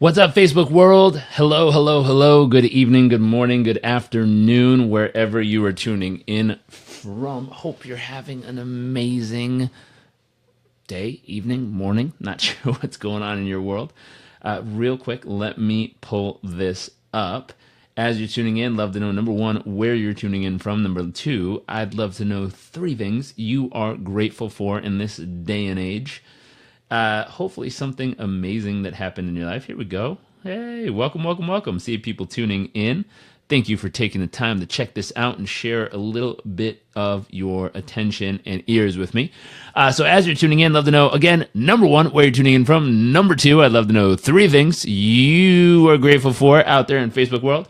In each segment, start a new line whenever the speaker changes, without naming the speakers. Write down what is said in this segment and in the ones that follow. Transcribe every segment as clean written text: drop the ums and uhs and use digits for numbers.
What's up, Facebook world? Hello, hello, hello. Good evening, good morning, good afternoon, wherever you are tuning in from. Hope you're having an amazing day, evening, morning. Not sure what's going on in your world. Real quick, let me pull this up. As you're tuning in, love to know, number one, where you're tuning in from. Number two, I'd love to know three things you are grateful for in this day and age. Hopefully something amazing that happened in your life. Here we go. Hey, welcome, welcome, welcome. See people tuning in. Thank you for taking the time to check this out and share a little bit of your attention and ears with me. So as you're tuning in, love to know, again, number one, where you're tuning in from. Number two, I'd love to know three things you are grateful for out there in Facebook world.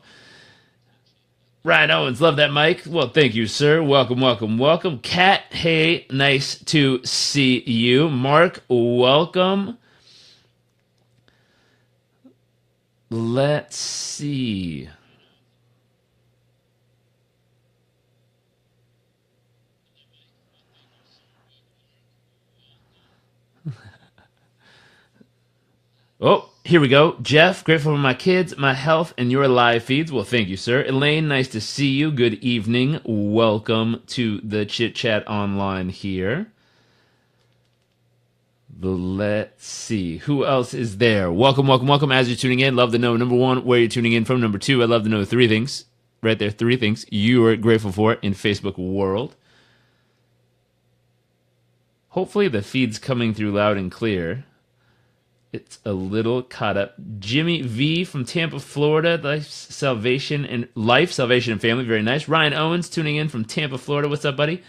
Ryan Owens, love that mic. Well, thank you, sir. Welcome, welcome, welcome. Kat, hey, nice to see you. Mark, welcome. Let's see. Oh, here we go. Jeff, grateful for my kids, my health, and your live feeds. Well, thank you, sir. Elaine, nice to see you. Good evening. Welcome to the Chit Chat Online here. Let's see. Who else is there? Welcome, welcome, welcome. As you're tuning in, love to know, number one, where you're tuning in from. Number two, I'd love to know three things. Right there, three things you are grateful for in Facebook world. Hopefully the feed's coming through loud and clear. It's a little caught up. Jimmy V from Tampa, Florida. Life, Salvation, and Family. Very nice. Ryan Owens tuning in from Tampa, Florida. What's up, buddy?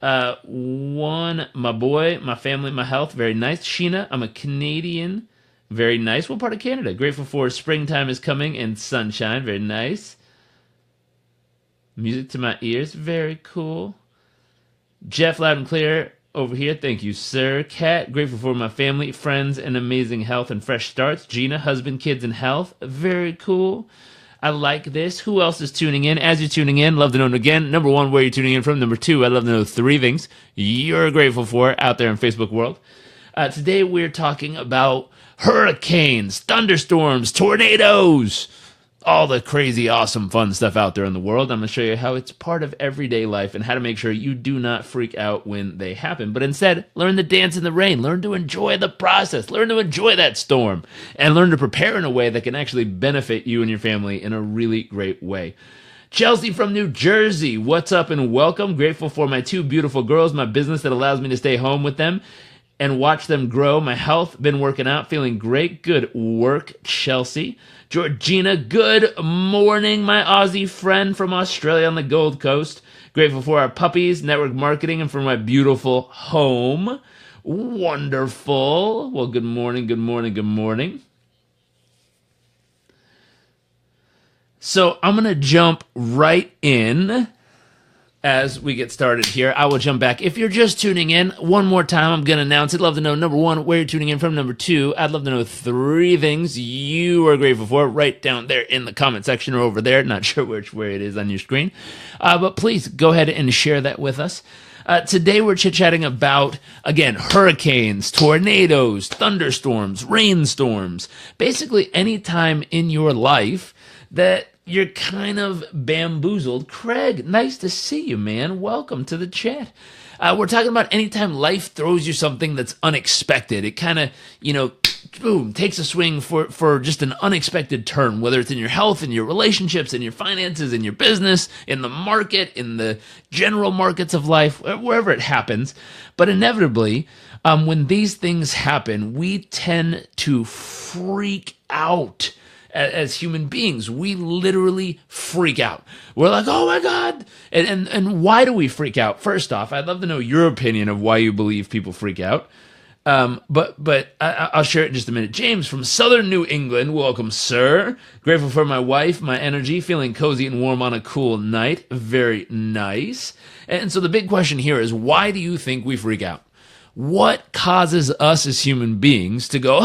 My boy, my family, my health. Very nice. Sheena, I'm a Canadian. Very nice. What part of Canada? Grateful for springtime is coming and sunshine. Very nice. Music to my ears. Very cool. Jeff, loud and clear. Over here, thank you, sir. Kat, grateful for my family, friends, and amazing health and fresh starts. Gina, husband, kids, and health. Very cool. I like this. Who else is tuning in? As you're tuning in, love to know again. Number one, where you're tuning in from. Number two, I'd love to know three things you're grateful for out there in Facebook world. Today, we're talking about hurricanes, thunderstorms, tornadoes, all the crazy, awesome, fun stuff out there in the world. I'm going to show you how it's part of everyday life and how to make sure you do not freak out when they happen, but instead learn to dance in the rain, learn to enjoy the process, learn to enjoy that storm, and learn to prepare in a way that can actually benefit you and your family in a really great way. Chelsea from New Jersey, what's up and welcome. Grateful for my two beautiful girls, my business that allows me to stay home with them and watch them grow. My health, been working out, feeling great. Good work, Chelsea. Georgina, good morning, my Aussie friend from Australia on the Gold Coast. Grateful for our puppies, network marketing, and for my beautiful home. Wonderful. Well, good morning, good morning, good morning. So I'm going to jump right in. As we get started here, I will jump back. If you're just tuning in, one more time, I'm going to announce it. Love to know, number one, where you're tuning in from. Number two, I'd love to know three things you are grateful for right down there in the comment section or over there. Not sure where it is on your screen. But please go ahead and share that with us. Today we're chit-chatting about, again, hurricanes, tornadoes, thunderstorms, rainstorms. Basically any time in your life that you're kind of bamboozled. Craig, nice to see you, man. Welcome to the chat. We're talking about anytime life throws you something that's unexpected. It kind of, boom, takes a swing for just an unexpected turn, whether it's in your health, in your relationships, in your finances, in your business, in the market, in the general markets of life, wherever it happens. But inevitably, when these things happen, we tend to freak out. As human beings, we literally freak out. We're like, oh my God. And why do we freak out? First off, I'd love to know your opinion of why you believe people freak out. But I'll share it in just a minute. James from Southern New England, welcome, sir. Grateful for my wife, my energy, feeling cozy and warm on a cool night. Very nice. And so the big question here is, why do you think we freak out? What causes us as human beings to go,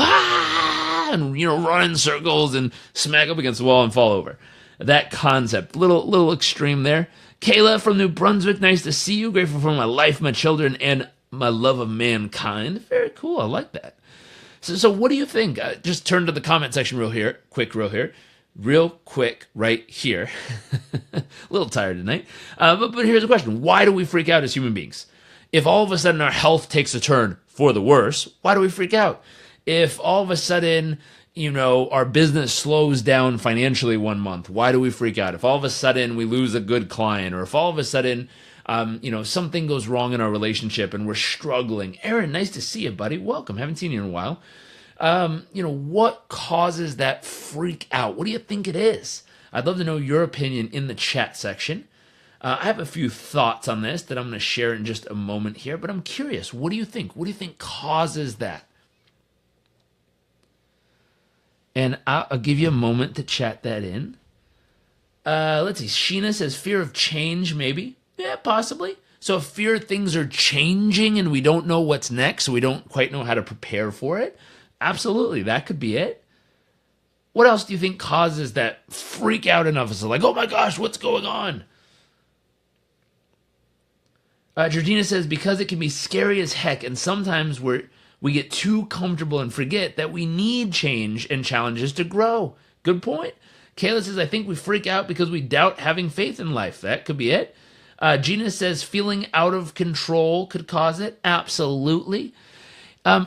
and run in circles and smack up against the wall and fall over? That concept, little extreme there. Kayla from New Brunswick, nice to see you. Grateful for my life, my children, and my love of mankind. Very cool. I like that. So what do you think? Just turn to the comment section real quick right here. A little tired tonight. But here's the question. Why do we freak out as human beings? If all of a sudden our health takes a turn for the worse, why do we freak out? If all of a sudden, our business slows down financially one month, why do we freak out? If all of a sudden we lose a good client, or if all of a sudden, something goes wrong in our relationship and we're struggling. Aaron, nice to see you, buddy. Welcome. Haven't seen you in a while. What causes that freak out? What do you think it is? I'd love to know your opinion in the chat section. I have a few thoughts on this that I'm going to share in just a moment here, but I'm curious. What do you think? What do you think causes that? And I'll give you a moment to chat that in. Let's see. Sheena says fear of change, maybe. Yeah, possibly. So if fear things are changing and we don't know what's next, so we don't quite know how to prepare for it, absolutely, that could be it. What else do you think causes that freak out enough? It's like, oh my gosh, what's going on? Georgina says, because it can be scary as heck, and sometimes we get too comfortable and forget that we need change and challenges to grow. Good point. Kayla says, I think we freak out because we doubt having faith in life. That could be it. Gina says, feeling out of control could cause it. Absolutely.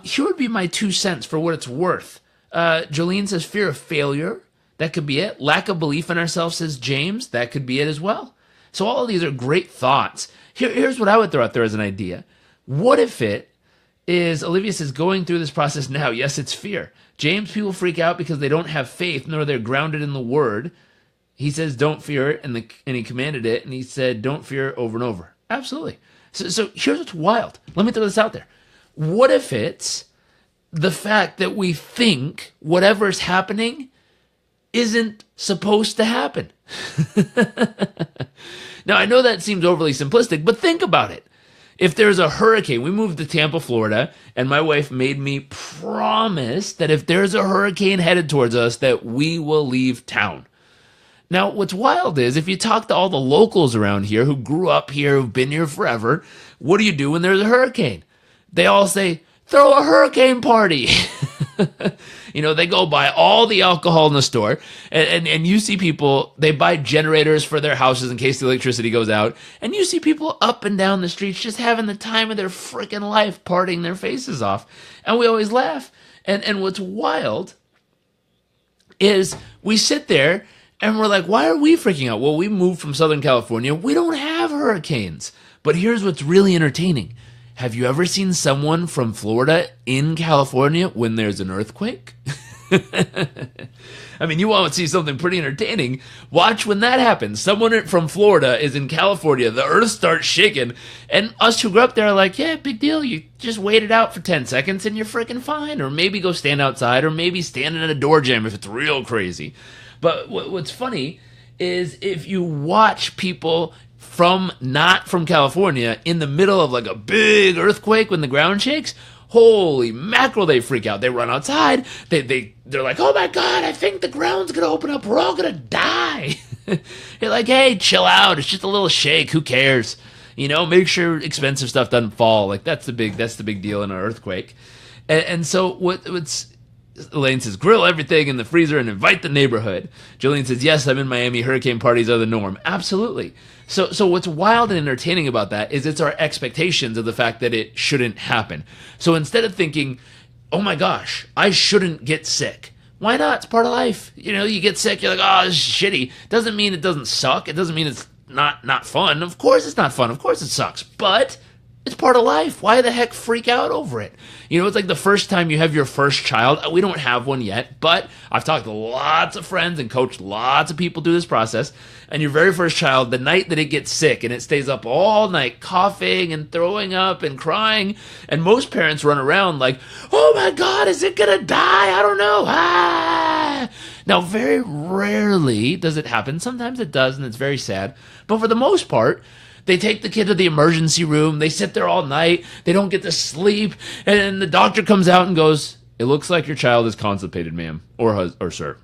Here would be my 2 cents for what it's worth. Jolene says, fear of failure. That could be it. Lack of belief in ourselves, says James. That could be it as well. So all of these are great thoughts. Here's what I would throw out there as an idea. What if it is, Olivia says, going through this process now? Yes, it's fear. James, people freak out because they don't have faith, nor they're grounded in the word. He says, don't fear it, and he commanded it, and he said, don't fear it over and over. Absolutely. So here's what's wild. Let me throw this out there. What if it's the fact that we think whatever's happening isn't supposed to happen? Now, I know that seems overly simplistic, but think about it. If there's a hurricane, we moved to Tampa, Florida, and my wife made me promise that if there's a hurricane headed towards us, that we will leave town. Now, what's wild is if you talk to all the locals around here who grew up here, who've been here forever, what do you do when there's a hurricane? They all say, throw a hurricane party. They go buy all the alcohol in the store, and you see people, they buy generators for their houses in case the electricity goes out, and you see people up and down the streets just having the time of their freaking life, partying their faces off. And we always laugh. And what's wild is we sit there and we're like, why are we freaking out? Well, we moved from Southern California. We don't have hurricanes. But here's what's really entertaining. Have you ever seen someone from Florida in California when there's an earthquake? I mean, you want to see something pretty entertaining. Watch when that happens. Someone from Florida is in California. The earth starts shaking. And us who grew up there are like, yeah, big deal. You just wait it out for 10 seconds and you're freaking fine. Or maybe go stand outside, or maybe stand in a door jam if it's real crazy. But what's funny is if you watch people not from California in the middle of like a big earthquake when the ground shakes, holy mackerel, they freak out. They run outside. They're like, oh my God, I think the ground's going to open up. We're all going to die. You're like, hey, chill out. It's just a little shake. Who cares? Make sure expensive stuff doesn't fall. Like that's the big deal in an earthquake. And so what's Elaine says, grill everything in the freezer and invite the neighborhood. Jolene says, yes, I'm in Miami. Hurricane parties are the norm. Absolutely. So what's wild and entertaining about that is it's our expectations of the fact that it shouldn't happen. So instead of thinking, oh my gosh, I shouldn't get sick. Why not? It's part of life. You get sick, you're like, oh, this is shitty. Doesn't mean it doesn't suck. It doesn't mean it's not fun. Of course it's not fun. Of course it sucks. But it's part of life. Why the heck freak out over it? It's like the first time you have your first child. We don't have one yet, but I've talked to lots of friends and coached lots of people through this process. And your very first child, the night that it gets sick and it stays up all night coughing and throwing up and crying, and most parents run around like, oh my God, is it going to die? I don't know. Ah! Now, very rarely does it happen. Sometimes it does, and it's very sad. But for the most part, they take the kid to the emergency room. They sit there all night. They don't get to sleep. And the doctor comes out and goes, it looks like your child is constipated, ma'am, or sir.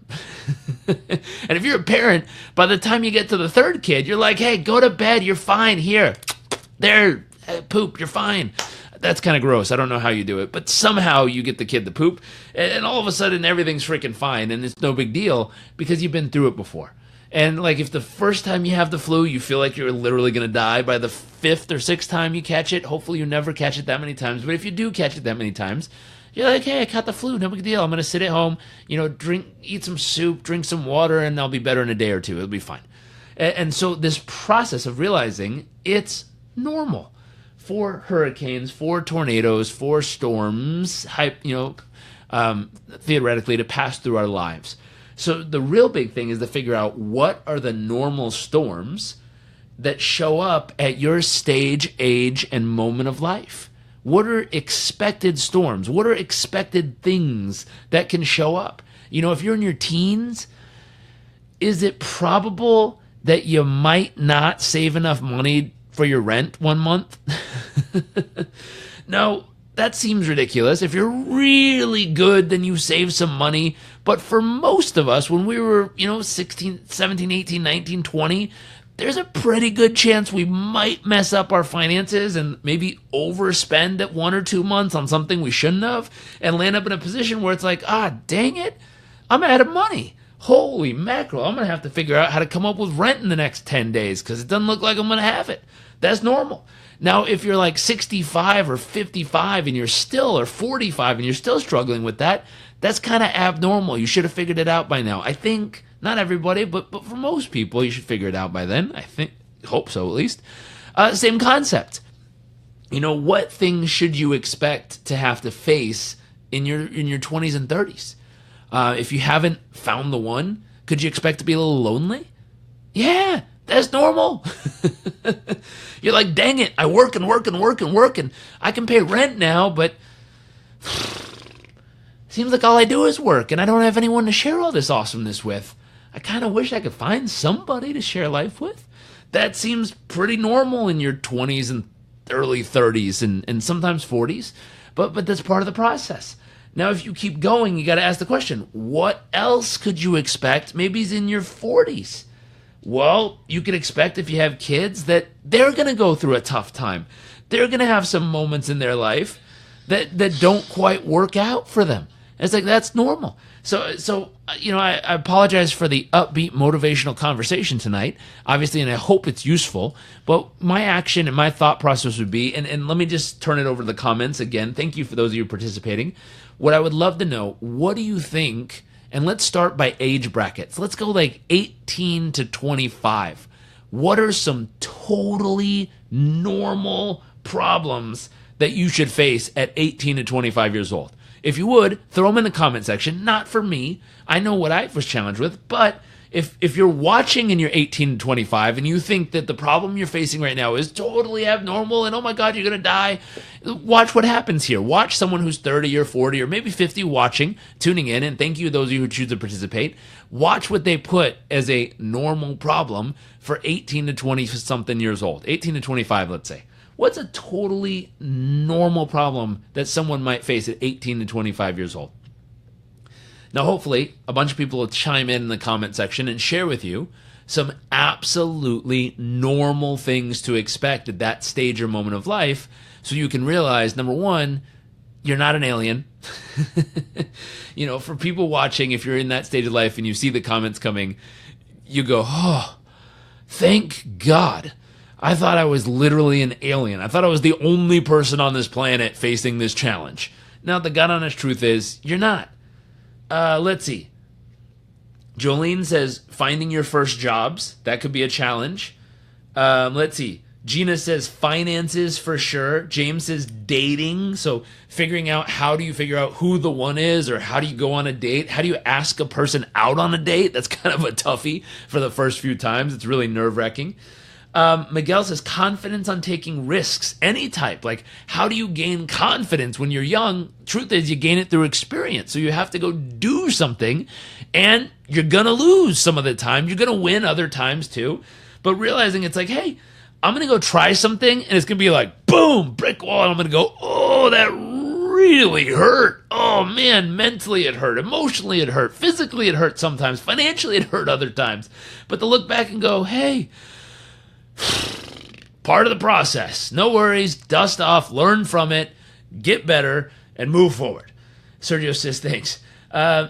And if you're a parent, by the time you get to the third kid, you're like, hey, go to bed. You're fine. Here, there, poop, you're fine. That's kind of gross. I don't know how you do it, but somehow you get the kid to poop, and all of a sudden everything's freaking fine, and it's no big deal because you've been through it before. And like if the first time you have the flu, you feel like you're literally going to die, by the fifth or sixth time you catch it, hopefully you never catch it that many times, but if you do catch it that many times, you're like, hey, I caught the flu, no big deal. I'm going to sit at home, eat some soup, drink some water, and I'll be better in a day or two. It'll be fine. And so this process of realizing it's normal for hurricanes, for tornadoes, for storms, theoretically to pass through our lives. So the real big thing is to figure out what are the normal storms that show up at your stage, age, and moment of life. What are expected storms? What are expected things that can show up? If you're in your teens, is it probable that you might not save enough money for your rent one month? No, that seems ridiculous. If you're really good, then you save some money. But for most of us, when we were, 16, 17, 18, 19, 20, there's a pretty good chance we might mess up our finances and maybe overspend at 1 or 2 months on something we shouldn't have and land up in a position where it's like, dang it, I'm out of money. Holy mackerel, I'm going to have to figure out how to come up with rent in the next 10 days because it doesn't look like I'm going to have it. That's normal. Now, if you're like 65 or 55 and you're still, or 45 and you're still struggling with that, that's kind of abnormal. You should have figured it out by now. I think, not everybody, but for most people, you should figure it out by then. Hope so at least. Same concept. What things should you expect to have to face in your 20s and 30s? If you haven't found the one, could you expect to be a little lonely? Yeah, that's normal. You're like, dang it, I work and work and work and work, and I can pay rent now, but seems like all I do is work, and I don't have anyone to share all this awesomeness with. I kind of wish I could find somebody to share life with. That seems pretty normal in your 20s and early 30s and sometimes 40s, but that's part of the process. Now, if you keep going, you got to ask the question, what else could you expect maybe it's in your 40s? Well, you could expect if you have kids that they're going to go through a tough time. They're going to have some moments in their life that don't quite work out for them. It's like, that's normal. So I apologize for the upbeat motivational conversation tonight, obviously, and I hope it's useful. But my action and my thought process would be, and let me just turn it over to the comments again. Thank you for those of you participating. What I would love to know, what do you think? And let's start by age brackets. Let's go like 18 to 25. What are some totally normal problems that you should face at 18 to 25 years old? If you would, throw them in the comment section. Not for me. I know what I was challenged with. But if you're watching and you're 18 to 25 and you think that the problem you're facing right now is totally abnormal and, oh my God, you're going to die, watch what happens here. Watch someone who's 30 or 40 or maybe 50 watching, tuning in, and thank you to those of you who choose to participate. Watch what they put as a normal problem for 18 to 20-something years old. 18 to 25, let's say. What's a totally normal problem that someone might face at 18 to 25 years old? Now, hopefully, a bunch of people will chime in the comment section and share with you some absolutely normal things to expect at that stage or moment of life so you can realize, number one, you're not an alien. For people watching, if you're in that stage of life and you see the comments coming, you go, oh, thank God. I thought I was literally an alien. I thought I was the only person on this planet facing this challenge. Now, the God honest truth is, you're not. Let's see. Jolene says, finding your first jobs. That could be a challenge. Let's see. Gina says, finances for sure. James says, dating. So figuring out, how do you figure out who the one is, or how do you go on a date? How do you ask a person out on a date? That's kind of a toughie for the first few times. It's really nerve-wracking. Miguel says, confidence on taking risks, any type. Like, how do you gain confidence when you're young? Truth is, you gain it through experience. So you have to go do something, and you're going to lose some of the time. You're going to win other times too. But realizing it's like, hey, I'm going to go try something, and it's going to be like, boom, brick wall. And I'm going to go, oh, that really hurt. Oh, man, mentally it hurt. Emotionally it hurt. Physically it hurt sometimes. Financially it hurt other times. But to look back and go, hey, Part of the process. No worries. Dust off. Learn from it. Get better and move forward. Sergio says thanks.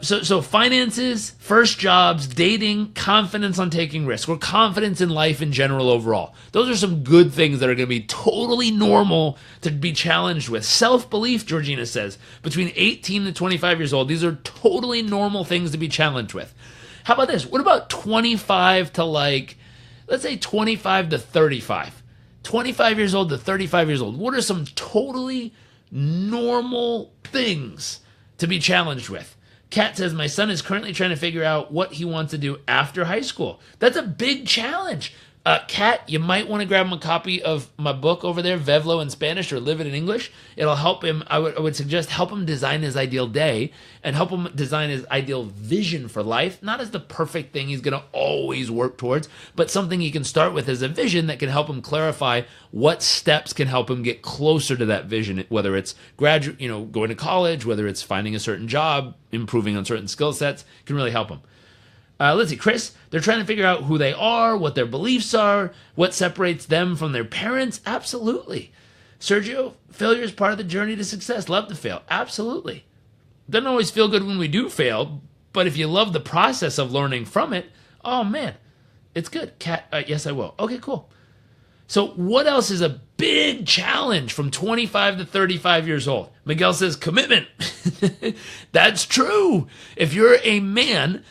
So finances, first jobs, dating, confidence on taking risks, or confidence in life in general overall. Those are some good things that are going to be totally normal to be challenged with. Self-belief, Georgina says, between 18 to 25 years old, these are totally normal things to be challenged with. How about this? What about 25 to let's say 25 to 35? 25 years old to 35 years old. What are some totally normal things to be challenged with? Kat says, my son is currently trying to figure out what he wants to do after high school. That's a big challenge. Kat, you might want to grab him a copy of my book over there, Vevlo in Spanish or Live It in English. It'll help him. I would suggest help him design his ideal day and help him design his ideal vision for life, not as the perfect thing he's going to always work towards, but something he can start with as a vision that can help him clarify what steps can help him get closer to that vision, whether it's going to college, whether it's finding a certain job, improving on certain skill sets, can really help him. Let's see, Chris, they're trying to figure out who they are, what their beliefs are, what separates them from their parents. Absolutely. Sergio, failure is part of the journey to success. Love to fail. Absolutely. Doesn't always feel good when we do fail, but if you love the process of learning from it, oh man, it's good. Kat, yes, I will. Okay, cool. So what else is a big challenge from 25 to 35 years old? Miguel says commitment. That's true. If you're a man,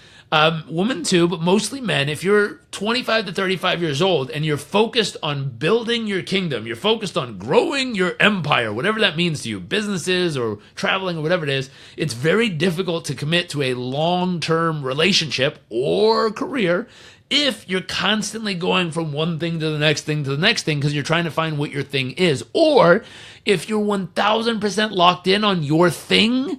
women too, but mostly men, if you're 25 to 35 years old and you're focused on building your kingdom, you're focused on growing your empire, whatever that means to you, businesses or traveling or whatever it is, it's very difficult to commit to a long-term relationship or career if you're constantly going from one thing to the next thing to the next thing because you're trying to find what your thing is. Or if you're 1000% locked in on your thing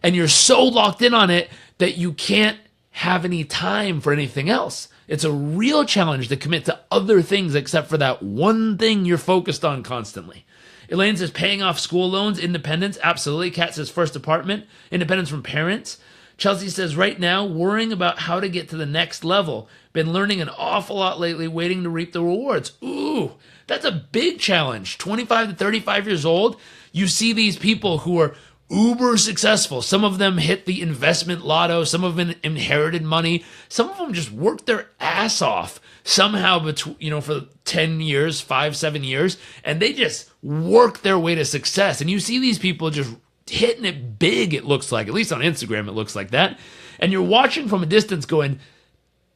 and you're so locked in on it that you can't have any time for anything else. It's a real challenge to commit to other things except for that one thing you're focused on constantly. Elaine says paying off school loans, independence, absolutely. Kat says first apartment, independence from parents. Chelsea says right now, worrying about how to get to the next level. Been learning an awful lot lately, waiting to reap the rewards. Ooh, that's a big challenge. 25 to 35 years old, you see these people who are uber successful. Some of them hit the investment lotto. Some of them inherited money. Some of them just worked their ass off somehow for 10 years, 5-7 years, and they just work their way to success. And you see these people just hitting it big, it looks like. At least on Instagram, it looks like that. And you're watching from a distance going,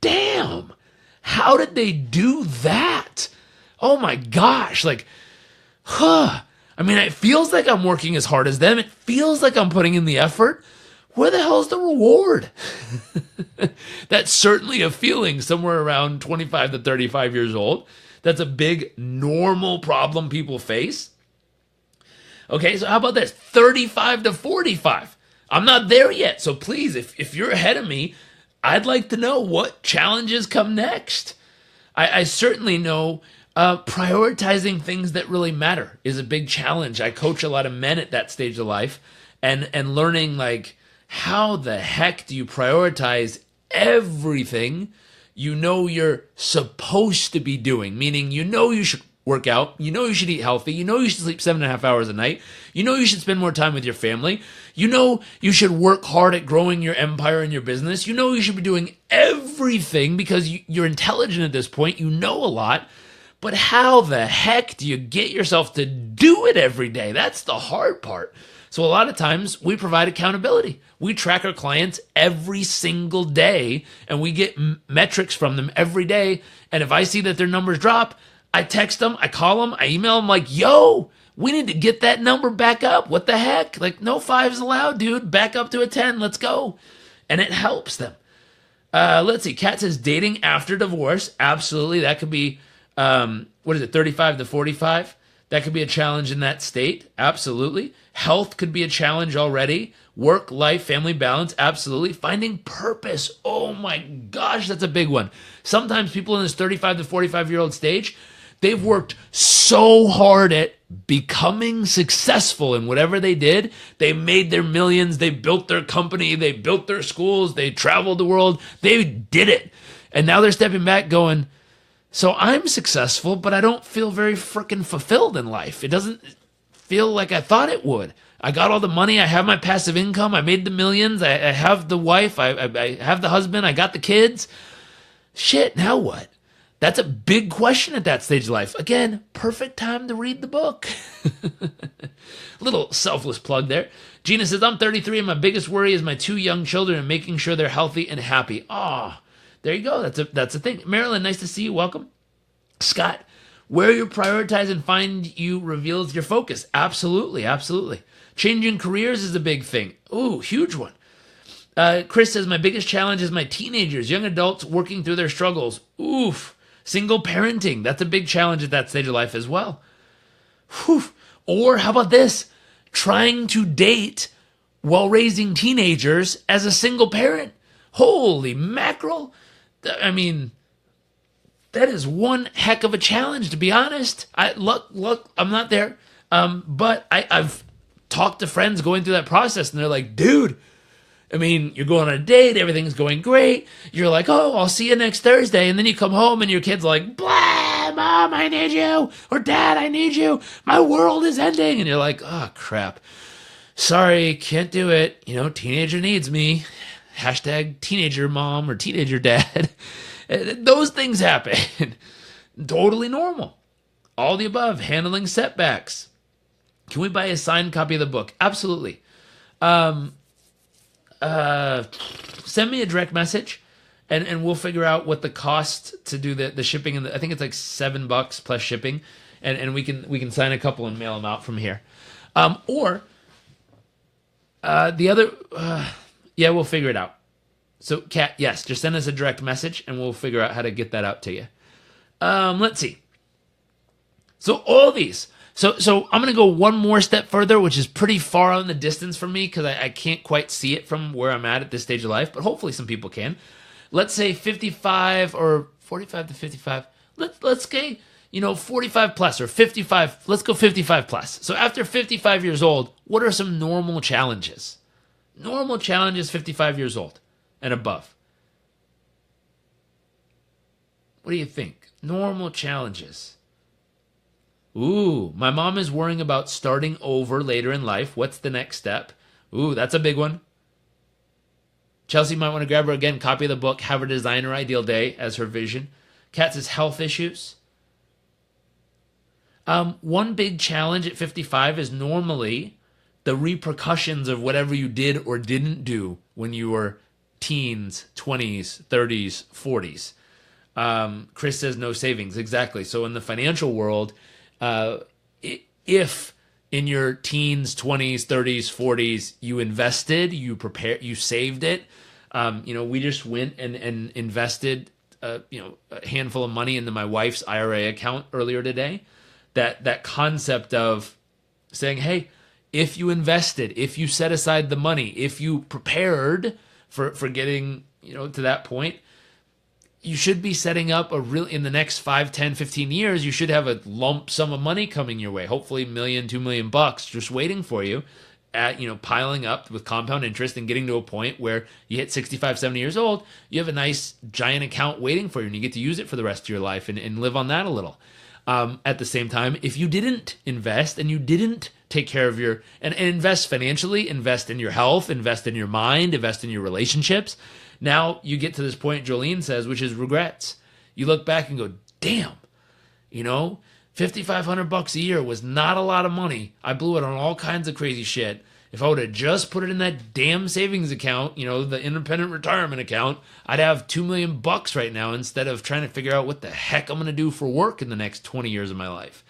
damn, how did they do that? Oh my gosh, I mean, it feels like I'm working as hard as them. It feels like I'm putting in the effort. Where the hell's the reward? That's certainly a feeling somewhere around 25 to 35 years old. That's a big normal problem people face. Okay, so how about this? 35 to 45. I'm not there yet. So please, if you're ahead of me, I'd like to know what challenges come next. I certainly know prioritizing things that really matter is a big challenge. I coach a lot of men at that stage of life and learning how the heck do you prioritize everything you're supposed to be doing, meaning you should work out, you should eat healthy, you should sleep 7.5 hours a night, you should spend more time with your family, you should work hard at growing your empire and your business, you should be doing everything because you're intelligent at this point, you know a lot. But how the heck do you get yourself to do it every day? That's the hard part. So a lot of times we provide accountability. We track our clients every single day and we get metrics from them every day. And if I see that their numbers drop, I text them, I call them, I email them yo, we need to get that number back up. What the heck? No 5s allowed, dude. Back up to a 10. Let's go. And it helps them. Let's see. Kat says dating after divorce. Absolutely. That could be 35 to 45? That could be a challenge in that state. Absolutely. Health could be a challenge already. Work, life, family balance. Absolutely. Finding purpose. Oh my gosh, that's a big one. Sometimes people in this 35 to 45-year-old stage, they've worked so hard at becoming successful in whatever they did. They made their millions. They built their company. They built their schools. They traveled the world. They did it. And now they're stepping back going, So I'm successful, but I don't feel very freaking fulfilled in life. It doesn't feel like I thought it would. I got all the money. I have my passive income. I made the millions. I have the wife. I have the husband. I got the kids. Shit, now what? That's a big question at that stage of life. Again, perfect time to read the book. Little selfless plug there. Gina says, I'm 33 and my biggest worry is my 2 young children and making sure they're healthy and happy. Oh, there you go. That's a thing. Marilyn, nice to see you. Welcome. Scott, where you prioritize and find you reveals your focus. Absolutely, absolutely. Changing careers is a big thing. Ooh, huge one. Chris says, my biggest challenge is my teenagers, young adults working through their struggles. Oof. Single parenting. That's a big challenge at that stage of life as well. Whew. Or how about this? Trying to date while raising teenagers as a single parent. Holy mackerel. I mean, that is one heck of a challenge, to be honest. Look, I'm not there. But I've talked to friends going through that process, and they're like, dude, I mean, you're going on a date, everything's going great. You're like, oh, I'll see you next Thursday. And then you come home and your kid's like, blah, Mom, I need you. Or Dad, I need you. My world is ending. And you're like, oh, crap. Sorry, can't do it. Teenager needs me. Hashtag teenager mom or teenager dad. Those things happen. Totally normal. All the above, handling setbacks. Can we buy a signed copy of the book? Absolutely. Send me a direct message and we'll figure out what the cost to do the shipping. And I think it's like $7 plus shipping. And we can sign a couple and mail them out from here. Or the other, we'll figure it out. So Kat, yes, just send us a direct message and we'll figure out how to get that out to you. Let's see. So all these. So I'm going to go one more step further, which is pretty far on the distance from me because I can't quite see it from where I'm at this stage of life, but hopefully some people can. Let's say 55 or 45 to 55. Let's say, 45 plus or 55. Let's go 55 plus. So after 55 years old, what are some normal challenges? Normal challenges 55 years old and above. What do you think? Normal challenges. Ooh, my mom is worrying about starting over later in life. What's the next step? Ooh, that's a big one. Chelsea might want to grab her again, copy of the book, have her design her ideal day as her vision. Kat says health issues. One big challenge at 55 is normally the repercussions of whatever you did or didn't do when you were teens, 20s, 30s, 40s. Chris says no savings. Exactly. So in the financial world, if in your teens, 20s, 30s, 40s, you invested, you saved it, we just went and invested, a handful of money into my wife's IRA account earlier today. That concept of saying, hey, if you invested, if you set aside the money, if you prepared for getting, to that point, you should be setting up in the next 5, 10, 15 years, you should have a lump sum of money coming your way. Hopefully $1 million, $2 million just waiting for you at, piling up with compound interest and getting to a point where you hit 65, 70 years old, you have a nice giant account waiting for you and you get to use it for the rest of your life and live on that a little. At the same time, if you didn't invest and you didn't take care of and invest financially, invest in your health, invest in your mind, invest in your relationships, now you get to this point Jolene says, which is regrets. You look back and go, damn, $5,500 a year was not a lot of money. I blew it on all kinds of crazy shit. If I would have just put it in that damn savings account, the independent retirement account, I'd have $2 million right now instead of trying to figure out what the heck I'm going to do for work in the next 20 years of my life.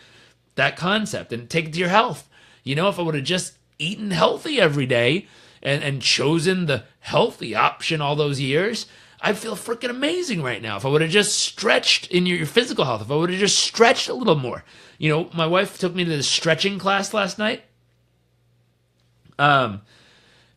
That concept. And take it to your health. If I would have just eaten healthy every day and chosen the healthy option all those years, I'd feel freaking amazing right now. If I would have just stretched in your physical health, if I would have just stretched a little more. My wife took me to this stretching class last night. And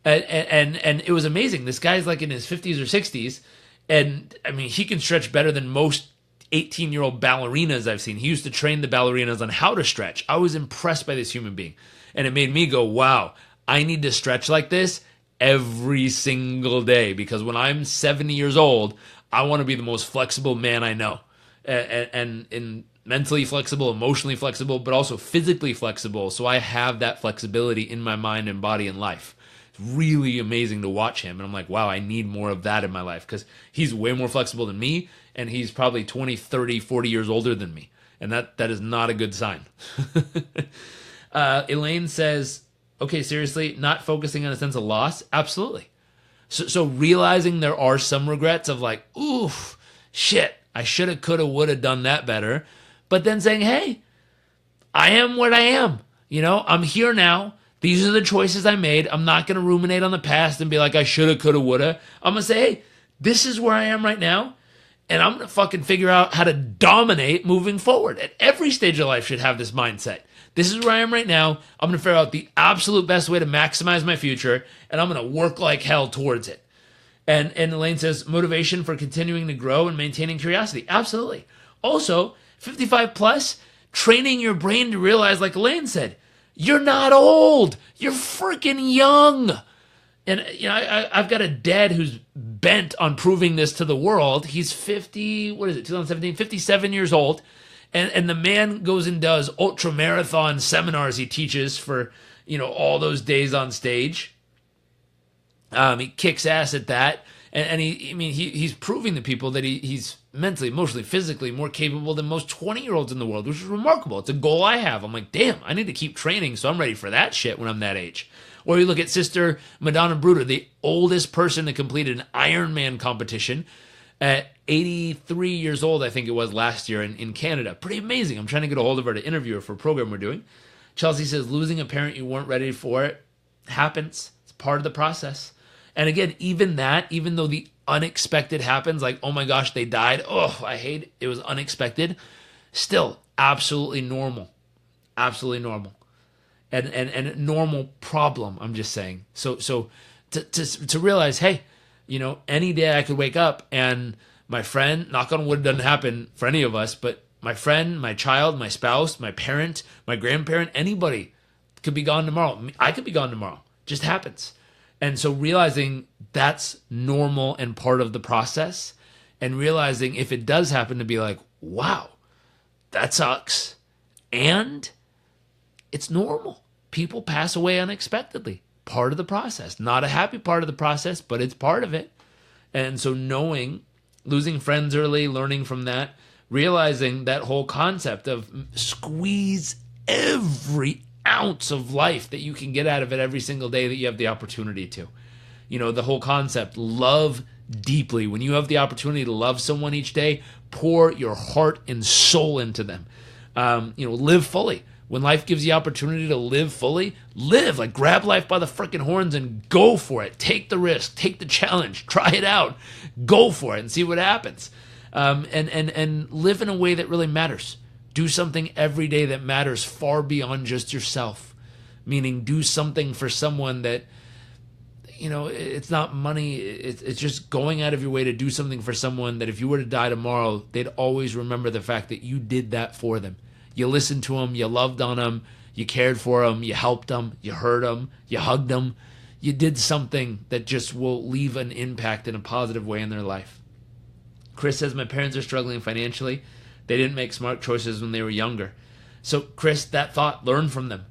it was amazing. This guy's like in his 50s or 60s. And I mean, he can stretch better than most 18-year-old ballerinas I've seen. He used to train the ballerinas on how to stretch. I was impressed by this human being. And it made me go, wow, I need to stretch like this every single day because when I'm 70 years old, I want to be the most flexible man I know. and mentally flexible, emotionally flexible, but also physically flexible. So I have that flexibility in my mind and body and life. It's really amazing to watch him. And I'm like, wow, I need more of that in my life, because he's way more flexible than me. And he's probably 20, 30, 40 years older than me. And that is not a good sign. Elaine says, okay, seriously, not focusing on a sense of loss? Absolutely. So realizing there are some regrets of like, oof, shit, I shoulda, coulda, woulda done that better. But then saying, hey, I am what I am. I'm here now. These are the choices I made. I'm not going to ruminate on the past and be like, I shoulda, coulda, woulda. I'm going to say, hey, this is where I am right now. And I'm going to fucking figure out how to dominate moving forward. At every stage of life should have this mindset. This is where I am right now. I'm going to figure out the absolute best way to maximize my future. And I'm going to work like hell towards it. And Elaine says, motivation for continuing to grow and maintaining curiosity. Absolutely. Also, 55 plus, training your brain to realize, like Elaine said, you're not old. You're freaking young. And I've got a dad who's bent on proving this to the world. He's 57 years old. And the man goes and does ultra marathon seminars he teaches for, all those days on stage. He kicks ass at that. And he's proving to people that he's mentally, emotionally, physically more capable than most 20-year-olds in the world, which is remarkable. It's a goal I have. I'm like, damn, I need to keep training so I'm ready for that shit when I'm that age. Or you look at Sister Madonna Bruder, the oldest person to complete an Ironman competition at 83 years old, I think it was last year in Canada. Pretty amazing. I'm trying to get a hold of her to interview her for a program we're doing. Chelsea says, losing a parent you weren't ready for it happens. It's part of the process. And again, even though the unexpected happens, like, oh my gosh, they died. Oh, I hate it. It was unexpected. Still, absolutely normal. Absolutely normal. And a normal problem, I'm just saying. So to realize, hey, any day I could wake up and my friend, knock on wood, doesn't happen for any of us, but my friend, my child, my spouse, my parent, my grandparent, anybody could be gone tomorrow. I could be gone tomorrow. Just happens. And so realizing that's normal and part of the process, and realizing if it does happen, to be like, wow, that sucks. And it's normal. People pass away unexpectedly. Part of the process. Not a happy part of the process, but it's part of it. And so knowing, losing friends early, learning from that, realizing that whole concept of squeeze every ounce of life that you can get out of it every single day that you have the opportunity to. The whole concept, love deeply. When you have the opportunity to love someone each day, pour your heart and soul into them. Live fully. When life gives you opportunity to live fully, live. Like, grab life by the freaking horns and go for it. Take the risk. Take the challenge. Try it out. Go for it and see what happens. And live in a way that really matters. Do something every day that matters far beyond just yourself. Meaning, do something for someone that, it's not money. It's just going out of your way to do something for someone that if you were to die tomorrow, they'd always remember the fact that you did that for them. You listened to them, you loved on them, you cared for them, you helped them, you heard them, you hugged them. You did something that just will leave an impact in a positive way in their life. Chris says, my parents are struggling financially. They didn't make smart choices when they were younger. So, Chris, that thought, learn from them.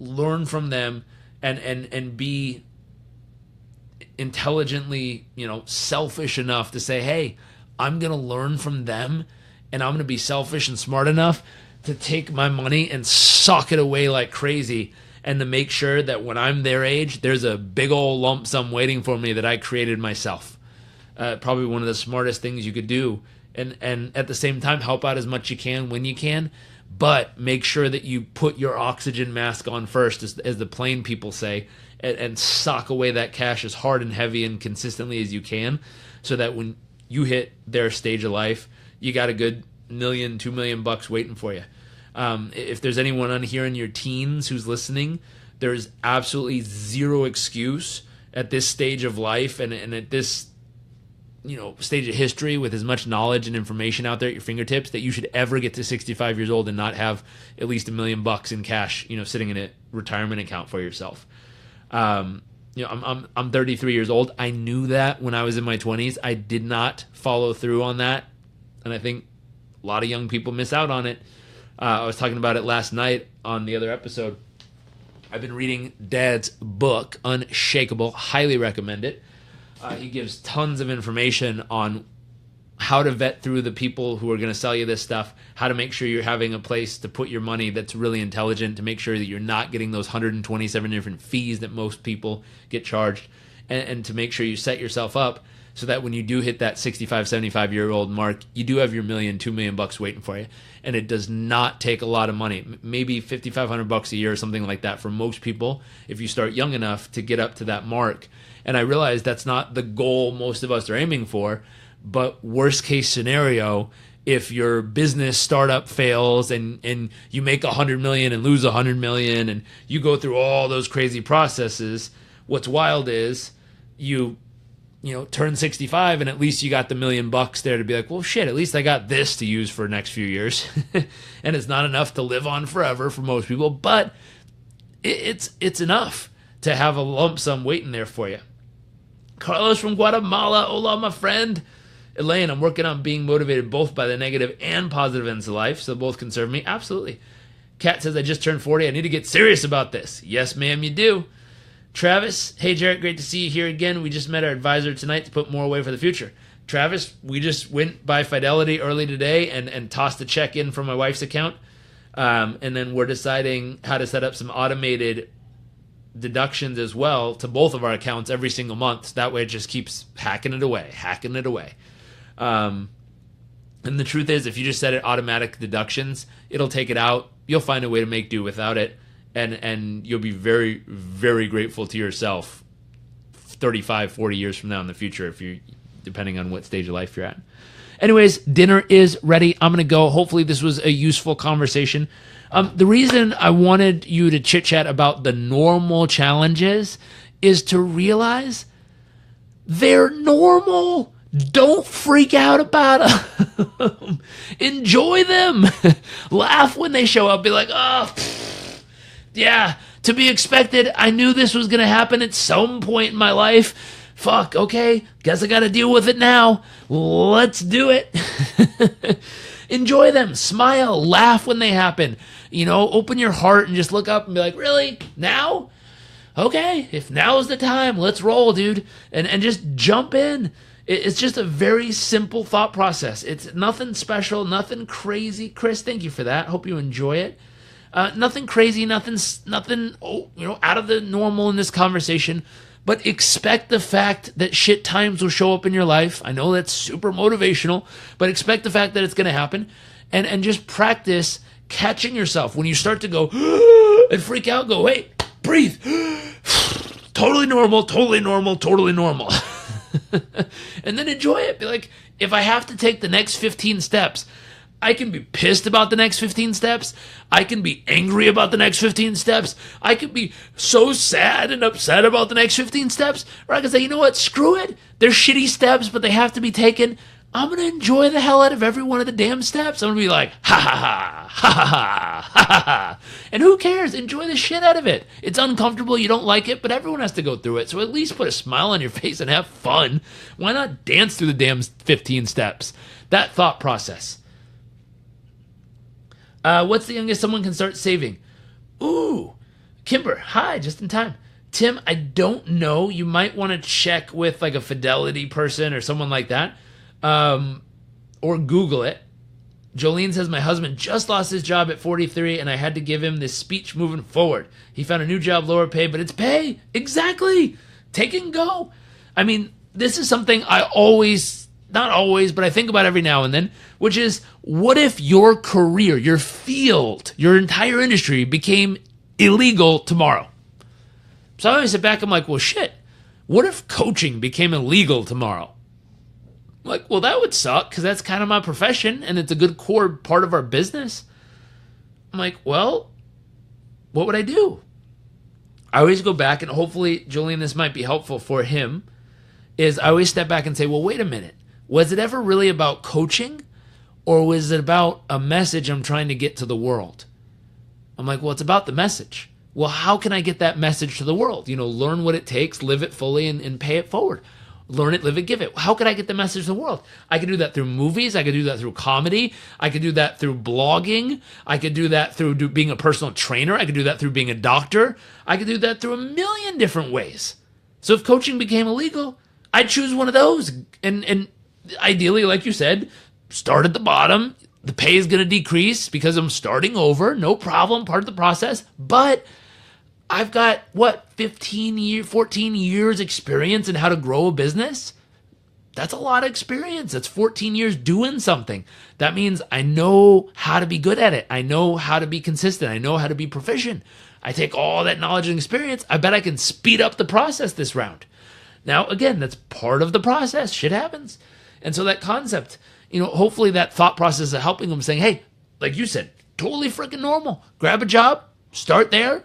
Learn from them and be intelligently, selfish enough to say, hey, I'm going to learn from them. And I'm going to be selfish and smart enough to take my money and sock it away like crazy, and to make sure that when I'm their age, there's a big old lump sum waiting for me that I created myself. Probably one of the smartest things you could do. And at the same time, help out as much you can when you can, but make sure that you put your oxygen mask on first, as the plain people say, and sock away that cash as hard and heavy and consistently as you can, so that when you hit their stage of life, you got a good $1 million, $2 million waiting for you. If there's anyone on here in your teens who's listening, there's absolutely zero excuse at this stage of life and at this stage of history, with as much knowledge and information out there at your fingertips, that you should ever get to 65 years old and not have at least $1 million in cash, sitting in a retirement account for yourself. I'm 33 years old. I knew that when I was in my 20s. I did not follow through on that. And I think A lot of young people miss out on it. I was talking about it last night on the other episode. I've been reading Dad's book, Unshakable. Highly recommend it. He gives tons of information on how to vet through the people who are going to sell you this stuff, how to make sure you're having a place to put your money that's really intelligent, to make sure that you're not getting those 127 different fees that most people get charged, and to make sure you set yourself up so that when you do hit that 65, 75-year-old mark, you do have your $2 million waiting for you. And it does not take a lot of money, maybe $5,500 a year or something like that for most people if you start young enough to get up to that mark. And I realize that's not the goal most of us are aiming for, but worst case scenario, if your business startup fails and you make $100 million and lose $100 million and you go through all those crazy processes, what's wild is you turn 65 and at least you got the $1 million there to be like, well, shit, at least I got this to use for the next few years. And it's not enough to live on forever for most people, but it's enough to have a lump sum waiting there for you. Carlos from Guatemala. Hola, my friend. Elaine, I'm working on being motivated both by the negative and positive ends of life, so both can serve me. Absolutely. Kat says, I just turned 40. I need to get serious about this. Yes, ma'am, you do. Travis, hey, Jairek, great to see you here again. We just met our advisor tonight to put more away for the future. Travis, we just went by Fidelity early today and tossed a check in from my wife's account, and then we're deciding how to set up some automated deductions as well to both of our accounts every single month. So that way it just keeps hacking it away. And the truth is, if you just set it automatic deductions, it'll take it out. You'll find a way to make do without it. And you'll be very, very grateful to yourself 35, 40 years from now in the future, if you, depending on what stage of life you're at. Anyways, dinner is ready. I'm going to go. Hopefully this was a useful conversation. The reason I wanted you to chit-chat about the normal challenges is to realize they're normal. Don't freak out about them. Enjoy them. Laugh when they show up. Be like, oh, yeah, to be expected. I knew this was going to happen at some point in my life. Fuck, okay, guess I got to deal with it now. Let's do it. Enjoy them. Smile. Laugh when they happen. Open your heart and just look up and be like, really? Now? Okay, if now is the time, let's roll, dude. And just jump in. It's just a very simple thought process. It's nothing special, nothing crazy. Chris, thank you for that. Hope you enjoy it. Nothing crazy, nothing out of the normal in this conversation. But expect the fact that shit times will show up in your life. I know that's super motivational, but expect the fact that it's going to happen. And just practice catching yourself. When you start to go and freak out, go, wait, breathe. Totally normal, totally normal, totally normal. And then enjoy it. Be like, if I have to take the next 15 steps, I can be pissed about the next 15 steps. I can be angry about the next 15 steps. I can be so sad and upset about the next 15 steps. Or I can say, you know what? Screw it. They're shitty steps, but they have to be taken. I'm going to enjoy the hell out of every one of the damn steps. I'm going to be like, ha ha ha, ha ha ha, ha ha ha. And who cares? Enjoy the shit out of it. It's uncomfortable. You don't like it, but everyone has to go through it. So at least put a smile on your face and have fun. Why not dance through the damn 15 steps? That thought process. What's the youngest someone can start saving? Ooh, Kimber, hi, just in time. Tim, I don't know. You might want to check with like a Fidelity person or someone like that, or Google it. Jolene says, my husband just lost his job at 43 and I had to give him this speech moving forward. He found a new job, lower pay, but it's pay. Exactly. Take it and go. I mean, this is something I always, not always, but I think about every now and then, which is, what if your career, your field, your entire industry became illegal tomorrow? So I always sit back, I'm like, well, shit, what if coaching became illegal tomorrow? I'm like, well, that would suck because that's kind of my profession and it's a good core part of our business. I'm like, well, what would I do? I always go back, and hopefully, Julian, this might be helpful for him, is I always step back and say, well, wait a minute. Was it ever really about coaching, or was it about a message I'm trying to get to the world? I'm like, well, it's about the message. Well, how can I get that message to the world? Learn what it takes, live it fully, and pay it forward. Learn it, live it, give it. How could I get the message to the world? I could do that through movies. I could do that through comedy. I could do that through blogging. I could do that through being a personal trainer. I could do that through being a doctor. I could do that through a million different ways. So if coaching became illegal, I'd choose one of those. And ideally, like you said, start at the bottom. The pay is going to decrease because I'm starting over. No problem, part of the process. But I've got, 14 years experience in how to grow a business? That's a lot of experience. That's 14 years doing something. That means I know how to be good at it. I know how to be consistent. I know how to be proficient. I take all that knowledge and experience. I bet I can speed up the process this round. Now, again, that's part of the process. Shit happens. And so that concept, hopefully that thought process of helping them saying, hey, like you said, totally freaking normal. Grab a job, start there,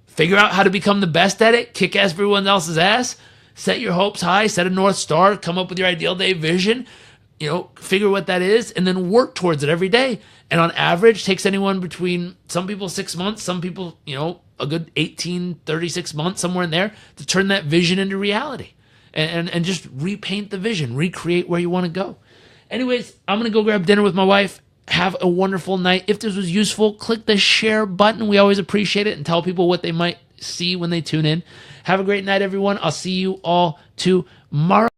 figure out how to become the best at it, kick ass everyone else's ass, set your hopes high, set a North Star, come up with your ideal day vision, figure what that is, and then work towards it every day. And on average, takes anyone between, some people 6 months, some people, a good 18, 36 months, somewhere in there, to turn that vision into reality. And just repaint the vision, recreate where you want to go. Anyways, I'm going to go grab dinner with my wife. Have a wonderful night. If this was useful, click the share button. We always appreciate it, and tell people what they might see when they tune in. Have a great night, everyone. I'll see you all tomorrow.